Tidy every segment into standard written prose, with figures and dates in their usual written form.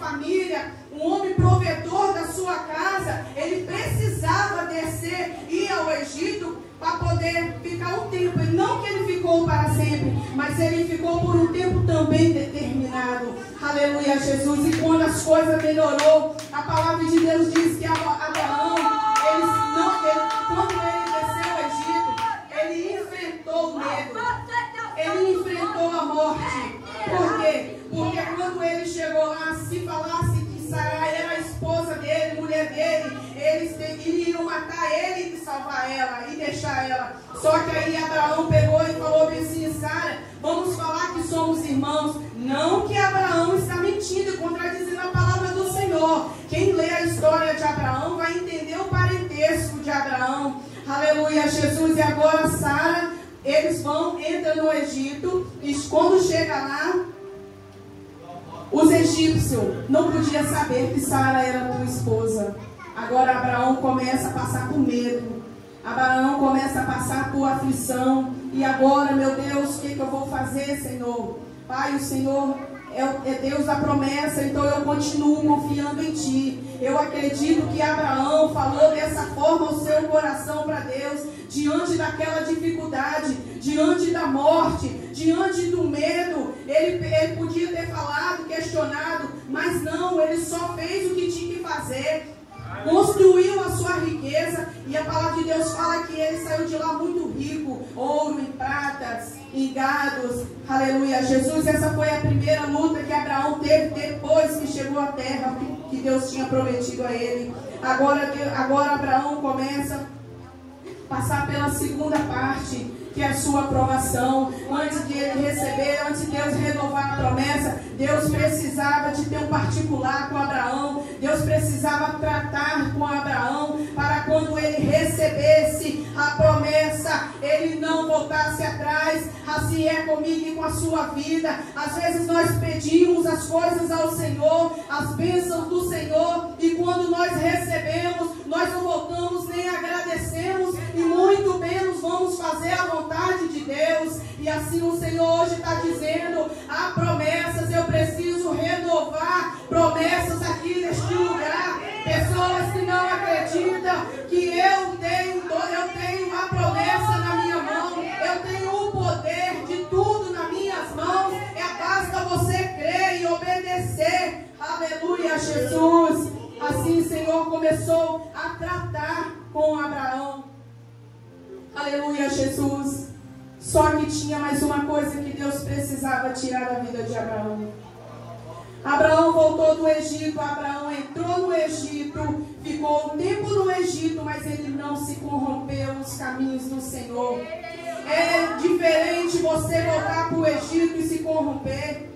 família, um homem provedor da sua casa, ele precisava descer, ir ao Egito para poder ficar um tempo. E não que ele ficou para sempre, mas ele ficou por um tempo também determinado. Aleluia, Jesus. E quando as coisas melhorou, a palavra de Deus diz que Abraão, quando ele desceu ao Egito, ele enfrentou o medo, ele enfrentou a morte. Por quê? Porque quando ele chegou lá, se falasse que Sarai era a esposa dele, mulher dele, eles iriam matar ele e salvar ela e deixar ela. Só que aí Abraão pegou e falou assim: Sara, vamos falar que somos irmãos. Não que Abraão está mentindo, contradizendo a palavra do Senhor. Quem lê a história de Abraão vai entender o parentesco de Abraão. Aleluia, Jesus. E agora Sara, eles entram no Egito, e quando chega lá, os egípcios não podiam saber que Sara era tua esposa. Agora Abraão começa a passar por medo. Abraão começa a passar por aflição. E agora, meu Deus, o que eu vou fazer, Senhor? Pai, o Senhor é Deus da promessa, então eu continuo confiando em Ti. Eu acredito que Abraão falou dessa forma o seu coração para Deus, diante daquela dificuldade, diante da morte, diante do medo. Ele podia ter falado, questionado, mas não, ele só fez o que tinha que fazer. Construiu a sua riqueza, e a palavra de Deus fala que ele saiu de lá muito rico, ouro e pratas, em gados. Aleluia, Jesus. Essa foi a primeira luta que Abraão teve depois que chegou à terra que Deus tinha prometido a ele. Agora Abraão começa a passar pela segunda parte, que é a sua aprovação. Antes de ele receber, antes de Deus renovar a promessa, Deus precisava de ter um particular com Abraão. Deus precisava tratar com Abraão, para quando ele recebesse a promessa, ele não voltasse atrás. Assim é comigo e com a sua vida. Às vezes nós pedimos as coisas ao Senhor, as bênçãos do Senhor, e quando nós recebemos, nós não voltamos nem agradecemos, e muito menos vamos fazer a vontade de Deus. E assim o Senhor hoje está dizendo: há promessas, eu preciso renovar promessas aqui neste lugar. Pessoas que não acreditam que eu tenho a promessa na minha mão, eu tenho o poder de tudo nas minhas mãos. Basta você crer e obedecer. Aleluia, Jesus. Assim o Senhor começou a tratar com Abraão. Aleluia, Jesus. Só que tinha mais uma coisa que Deus precisava tirar da vida de Abraão. Abraão voltou do Egito, Abraão entrou no Egito, ficou um tempo no Egito, mas ele não se corrompeu nos caminhos do Senhor. É diferente você voltar para o Egito e se corromper.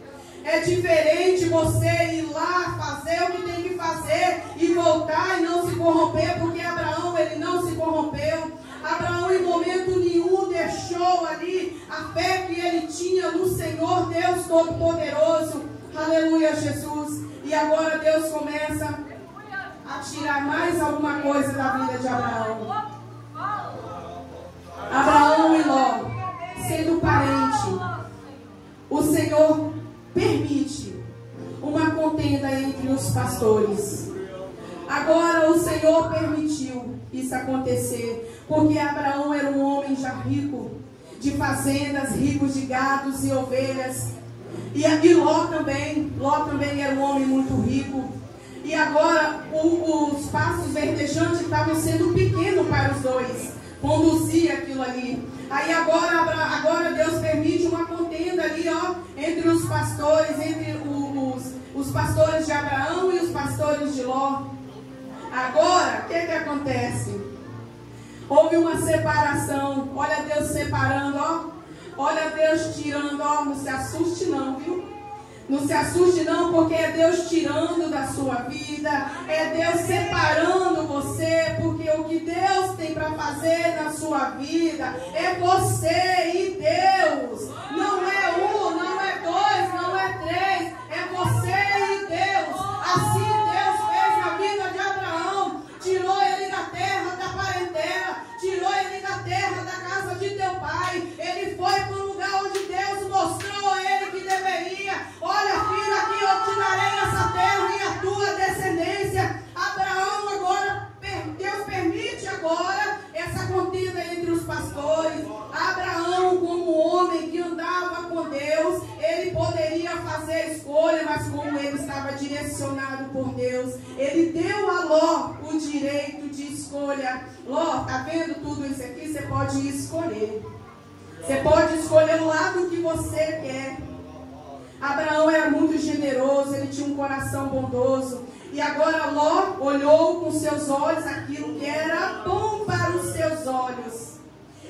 É diferente você ir lá, fazer o que tem que fazer e voltar e não se corromper, porque Abraão, ele não se corrompeu. Abraão em momento nenhum deixou ali a fé que ele tinha no Senhor Deus Todo-Poderoso. Aleluia, Jesus. E agora Deus começa a tirar mais alguma coisa da vida de Abraão. Abraão e Ló, sendo parente, o Senhor permite uma contenda entre os pastores. Agora o Senhor permitiu isso acontecer, porque Abraão era um homem já rico, de fazendas, rico de gados e ovelhas. E Ló também era um homem muito rico. E agora os pastos verdejantes estavam sendo pequenos para os dois conduzir aquilo ali. Aí agora Deus permite uma contenda ali, entre os pastores, entre os pastores de Abraão e os pastores de Ló. Agora, o que acontece? Houve uma separação. Olha Deus separando, Olha Deus tirando, não se assuste não, viu? Não se assuste não, porque é Deus tirando da sua vida, é Deus separando você, porque o que Deus tem para fazer na sua vida é você e Deus. Não é um, não é dois, não é três, é você e Deus. Assim Deus fez na vida de Abraão, tirou ele da terra da parentela, tirou ele da terra da casa de teu pai. Ele foi para o lugar onde Deus mostrou a ele que deveria. Olha, filho, aqui eu te darei essa terra e mas como ele estava direcionado por Deus, ele deu a Ló o direito de escolha. Ló, tá vendo tudo isso aqui? Você pode escolher. Você pode escolher o lado que você quer. Abraão era muito generoso, ele tinha um coração bondoso. E agora Ló olhou com seus olhos aquilo que era bom para os seus olhos.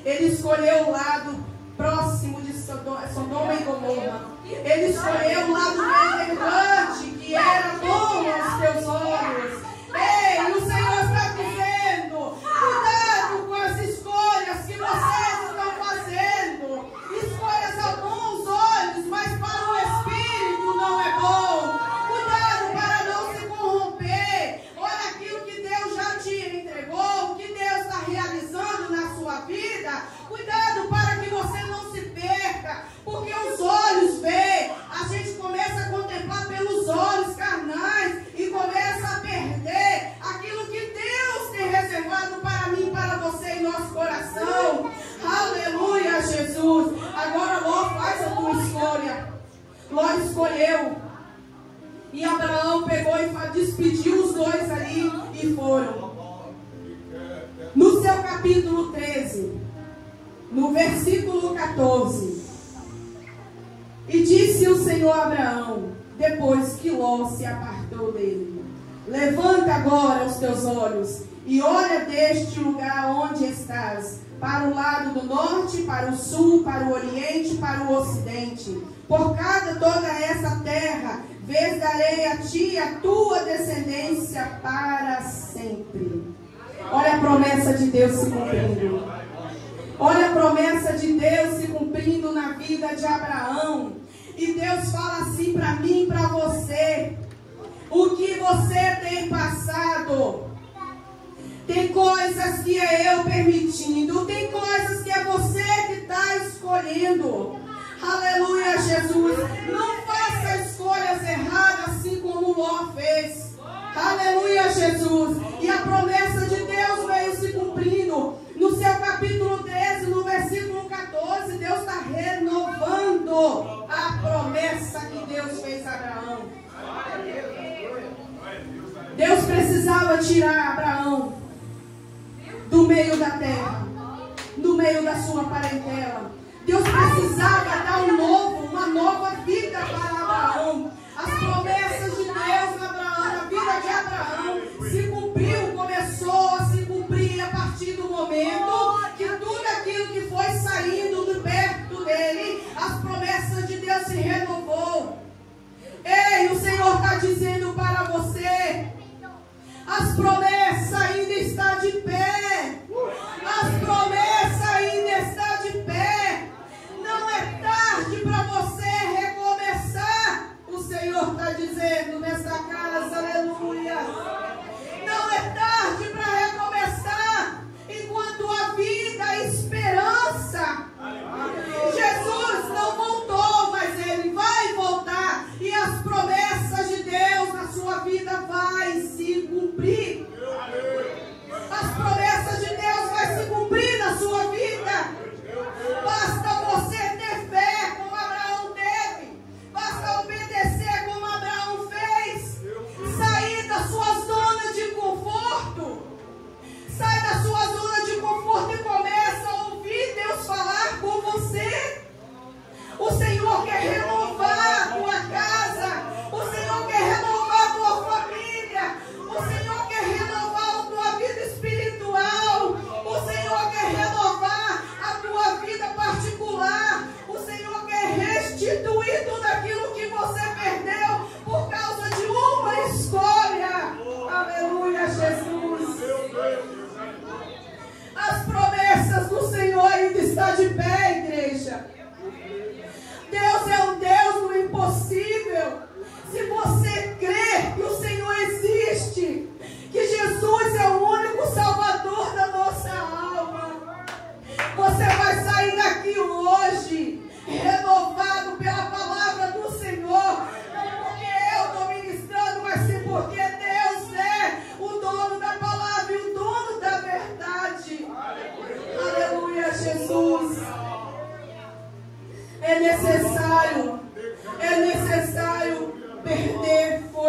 Ele escolheu o lado próximo de Sodoma e Gomorra. Ele escolheu o lado elegante, que era bom aos seus olhos. Ei, o Senhor está dizendo, cuidado com as escolhas que vocês estão fazendo. Escolhas a bons olhos, mas para o Espírito não é bom. Cuidado para não se corromper. Olha aquilo que Deus já te entregou, o que Deus está realizando na sua vida. Cuidado para que você não se perca, porque os olhos veem. A gente começa a contemplar pelos olhos carnais e começa a perder aquilo que Deus tem reservado para mim e para você em nosso coração. Aleluia, Jesus. Agora Ló, faz a tua escolha. Ló escolheu. E Abraão pegou e despediu os dois ali e foram. No seu capítulo 13, no versículo 14. E disse o Senhor a Abraão, depois que Ló se apartou dele: levanta agora os teus olhos e olha deste lugar onde estás, para o lado do norte, para o sul, para o oriente, para o ocidente. Por toda essa terra, vez darei a ti e a tua descendência para sempre. Olha a promessa de Deus se cumprindo. Olha a promessa de Deus se cumprindo na vida de Abraão. E Deus fala assim para mim e para você: o que você tem passado, tem coisas que é eu permitindo, tem coisas que é você que está escolhendo. Aleluia, Jesus. Não faça escolhas erradas assim como Ló fez. Aleluia, Jesus. E a promessa de Deus veio se cumprindo. No seu capítulo 13, no versículo 14, Deus está renovando a promessa que Deus fez a Abraão. Deus precisava tirar Abraão do meio da terra, do meio da sua parentela. Deus precisava dar uma nova vida para Abraão. As promessas de Deus na vida de Abraão se cumpriu, começou a se cumprir a partir do momento que tudo aquilo que foi saindo de perto dele, as promessas de Deus se renovou. Ei, o Senhor está dizendo para você: as promessas ainda estão de pé. As promessas ainda estão de pé. Não é tarde para você recomeçar. O Senhor está dizendo nessa casa, aleluia. Não é tarde para recomeçar. Enquanto a vida, a esperança. Jesus não voltou, mas Ele vai voltar. E as promessas de Deus na sua vida vai se cumprir. As promessas de Deus vai se cumprir na sua vida. Basta você ter fé como Abraão teve. Basta obedecer como Abraão fez. Sair das suas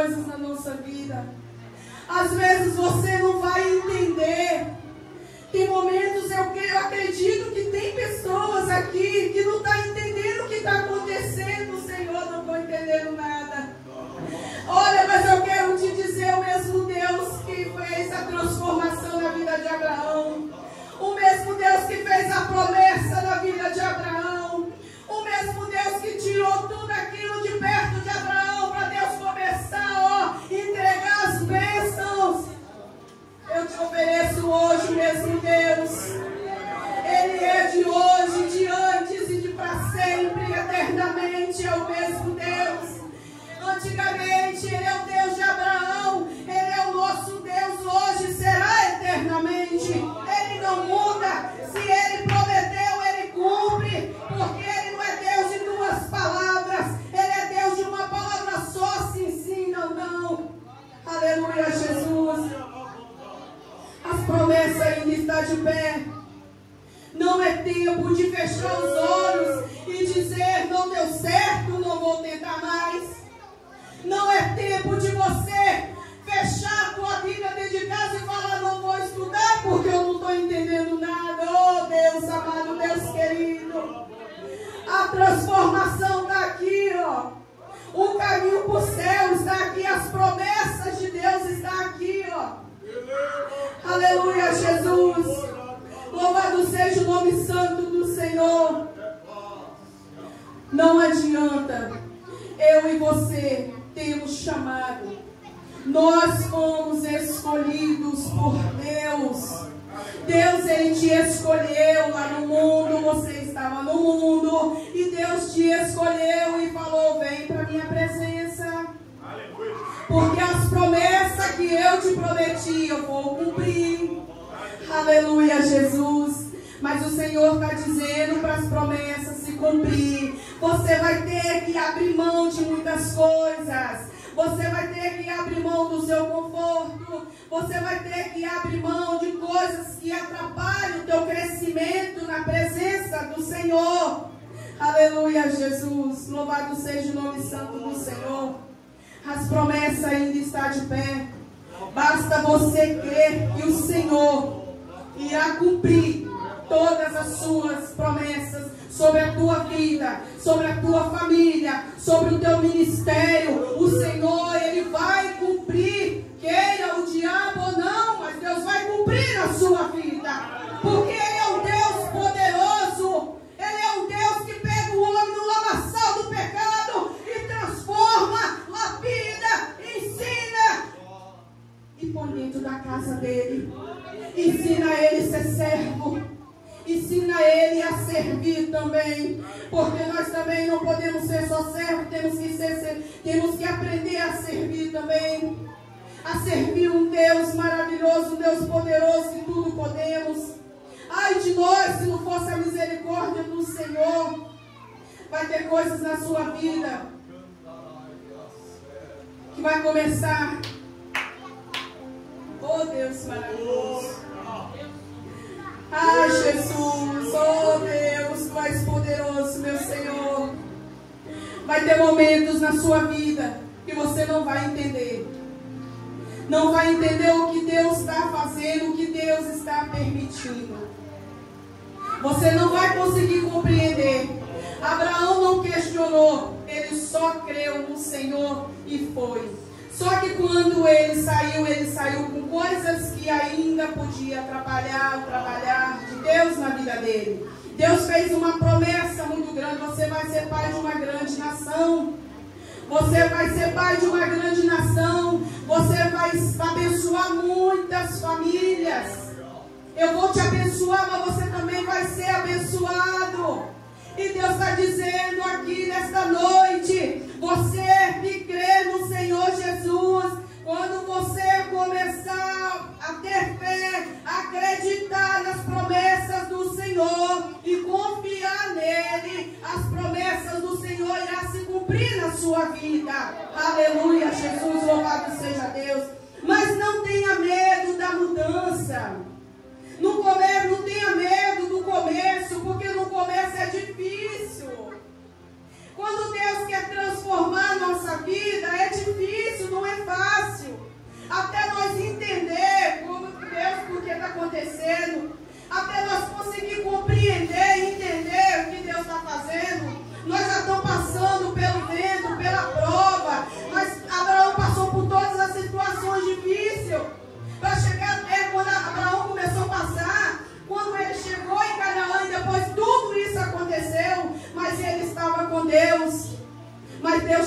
coisas na nossa vida. Às vezes você não vai entender. Tem momentos, eu acredito que tem pessoas aqui que não estão entendendo o que está acontecendo. Senhor, não estou entendendo nada. Olha, mas eu quero te dizer, o mesmo Deus que fez a transformação na vida de Abraão, o mesmo Deus que fez a promessa na vida de Abraão, o mesmo Deus que tirou tudo aquilo de perto de Abraão para Deus começar a entregar as bênçãos. Eu te ofereço hoje o mesmo Deus. Ele é de hoje, de antes e de para sempre, eternamente é o mesmo Deus. Antigamente Ele é o Deus de Abraão, Ele é o nosso Deus hoje, será eternamente. Ele não muda. Se Ele prometeu, Ele cumpre, porque Ele não é Deus de duas palavras, Ele é Deus de uma palavra só, se ensina ou não. Aleluia, Jesus. As promessas ainda estão de pé. Não é tempo de fechar os olhos e dizer, não deu certo, não vou tentar mais. Não é tempo de você fechar a tua Bíblia dentro de casa e falar, não vou estudar porque eu não estou entendendo nada. Oh Deus amado, Deus querido, a transformação está aqui, ó. O caminho para o céu está aqui, as promessas de Deus estão aqui, ó. Aleluia, Jesus. Louvado seja o nome santo do Senhor. Não adianta. Eu e você temos chamado. Nós fomos escolhidos por Deus. Deus, Ele te escolheu lá no mundo. Você estava no mundo. E Deus te escolheu e falou, vem para a minha presença. Porque as promessas que eu te prometi, eu vou cumprir. Aleluia, Jesus. Mas o Senhor está dizendo para as promessas se cumprir. Você vai ter que abrir mão de muitas coisas. Você vai ter que abrir mão do seu conforto. Você vai ter que abrir mão de coisas que atrapalham o teu crescimento na presença do Senhor. Aleluia, Jesus. Louvado seja o nome santo do Senhor. As promessas ainda estão de pé. Basta você crer que o Senhor irá cumprir todas as suas promessas sobre a tua vida, sobre a tua família, sobre o teu ministério. O Senhor, Ele vai cumprir, queira o diabo ou não, mas Deus vai cumprir na sua vida, porque Ele é um Deus poderoso. Ele é um Deus que pega o homem no lamaçal do pecado e transforma, lapida, ensina e põe dentro da casa dele. Ensina ele a ser servo. Ensina ele a servir também. Porque nós também não podemos ser só servos. Temos que aprender a servir também. A servir um Deus maravilhoso, um Deus poderoso, que tudo podemos. Ai de nós, se não fosse a misericórdia do Senhor. Vai ter coisas na sua vida que vai começar. Oh Deus maravilhoso. Ah, Jesus. Oh Deus, Tu és poderoso, meu Senhor. Vai ter momentos na sua vida que você não vai entender. Não vai entender o que Deus está fazendo, o que Deus está permitindo. Você não vai conseguir compreender. Abraão não questionou, ele só creu no Senhor e foi. Só que quando ele saiu com coisas que ainda podia atrapalhar o trabalhar de Deus na vida dele. Deus fez uma promessa muito grande, você vai ser pai de uma grande nação. Você vai ser pai de uma grande nação. Você vai abençoar muitas famílias. Eu vou te abençoar, mas você também vai ser abençoado. E Deus está dizendo aqui nesta noite, você que crê no Senhor Jesus, quando você começar a ter fé, acreditar nas promessas do Senhor e confiar nele, as promessas do Senhor irão se cumprir na sua vida. Aleluia, Jesus, louvado seja Deus. Mas não tenha medo da mudança. Não tenha medo do começo, porque no começo é difícil. Quando Deus quer transformar a nossa vida, é difícil,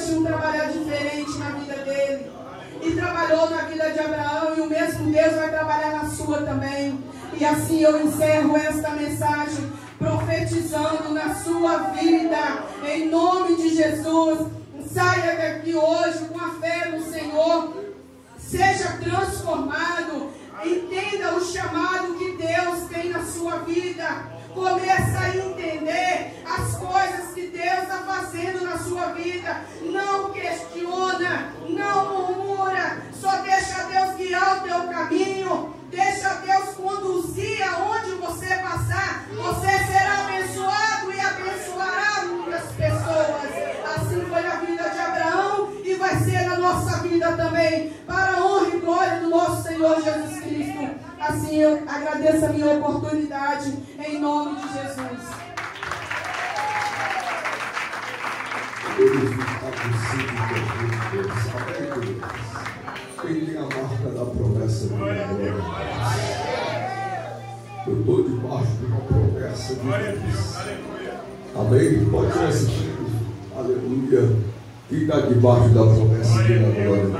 Deus tinha um trabalhar diferente na vida dele. E trabalhou na vida de Abraão, e o mesmo Deus vai trabalhar na sua também. E assim eu encerro esta mensagem, profetizando na sua vida, em nome de Jesus. Saia daqui hoje com a fé no Senhor, seja transformado, entenda o chamado que Deus tem na sua vida. Começa a entender as coisas que Deus está fazendo na sua vida. Não questiona, não murmura, só deixa Deus guiar o teu caminho. Deixa Deus conduzir aonde você passar. Você será abençoado e abençoará muitas pessoas. Assim foi a vida de Abraão e vai ser na nossa vida também, para a honra e glória do nosso Senhor Jesus Cristo. Assim eu agradeço a minha oportunidade, em nome de Jesus. Quem tem a marca da promessa de Deus? Eu estou debaixo de uma promessa de Deus. Amém? Pode ser assistindo. Aleluia. Quem está debaixo da promessa de Deus?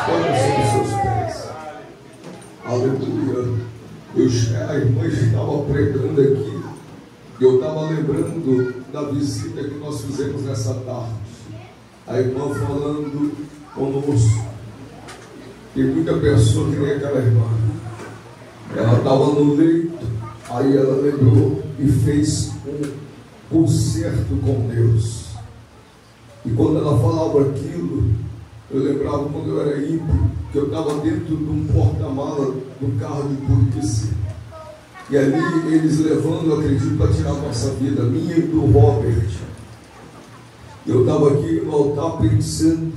Pode ser os seus pés. Aleluia. A irmã estava pregando aqui. E eu estava lembrando da visita que nós fizemos nessa tarde. A irmã falando conosco. Tem muita pessoa que nem aquela irmã. Ela estava no leito. Aí ela lembrou e fez um concerto com Deus. E quando ela falava aquilo, eu lembrava quando eu era ímpio, que eu estava dentro de um porta-mala do carro de polícia. E ali eles levando, eu acredito, para tirar a nossa vida, minha e do Robert. Eu estava aqui no altar pensando,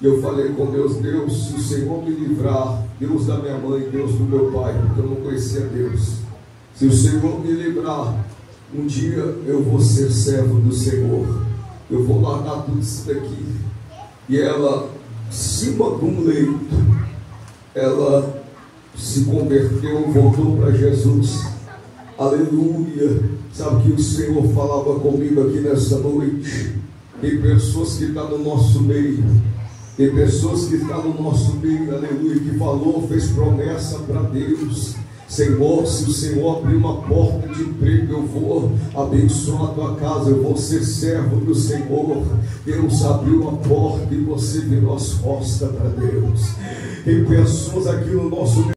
e eu falei com Deus: Deus, se o Senhor me livrar, Deus da minha mãe, Deus do meu pai, porque eu não conhecia Deus, se o Senhor me livrar, um dia eu vou ser servo do Senhor, eu vou largar tudo isso daqui. E ela, em cima de um leito, ela se converteu, voltou para Jesus. Aleluia. Sabe que o Senhor falava comigo aqui nessa noite? Tem pessoas que estão no nosso meio. Tem pessoas que estão no nosso meio, aleluia, que falou, fez promessa para Deus. Senhor, se o Senhor abrir uma porta de emprego, eu vou abençoar a tua casa, eu vou ser servo do Senhor. Deus abriu uma porta e você virou as costas para Deus. Tem pessoas aqui no nosso